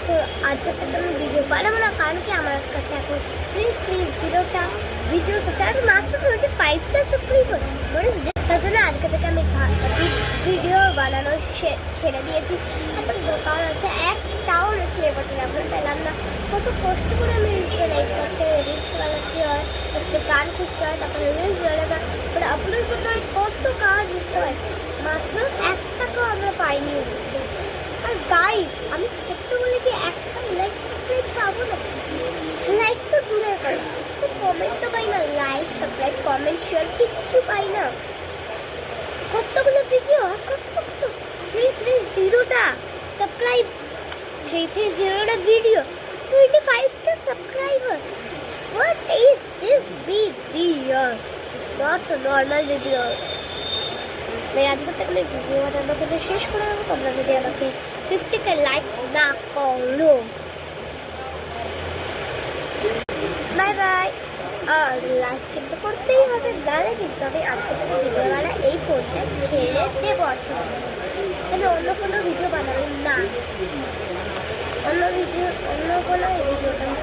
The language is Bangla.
তো আজকে থেকে আমি ভিডিও বানাবো না, কারণ কি আমার কাছে এখন 330টা ভিডিও আছে আর মাত্র 25টা সাবস্ক্রাইবার। তার জন্য আজকে থেকে আমি ভিডিও বানানো ছেড়ে দিয়েছি। কারণ হচ্ছে একটাও প্লে বাটন এখন পেলাম না। কত কষ্ট করে আমি রিলস বানাই। ফার্স্টে রিলস বানাতে হয়, ফার্স্টে গান খুঁজতে হয়, তারপরে রিলস বানাতে হয়, তারপরে আপলোড করতে হয়, কত কাজ করতে হয়। মাত্র 1 টাকাও আমরা পাইনি। আর গাইস, আমি ছোট্ট বলে কি একটা লাইক সাবস্ক্রাইব পাবো না? লাইক তো দূরের কথা, তো কমেন্ট তো পাই না। লাইক সাবস্ক্রাইব কমেন্ট শেয়ার কিচ্ছু পাই না। কতগুলো ভিডিও আর কত 330টা সাবস্ক্রাইব, 330টা ভিডিও, 25টা subscriber. What is this video? It's not a normal video. मैं আজকে থেকে আমি ভিডিও বানানো কিন্তু শেষ করে দেবো। তোমরা যদি আমাকে 50কে লাইক না করো, বাই বাই। আর লাইক কিন্তু করতেই হবে, নাহলে কিন্তু আমি আজকে থেকে ভিডিও বানা এই ফোনটা ছেড়ে দেবো। আমি অন্য কোনো ভিডিও বানাবো না, অন্য কোনো ভিডিওটা আমি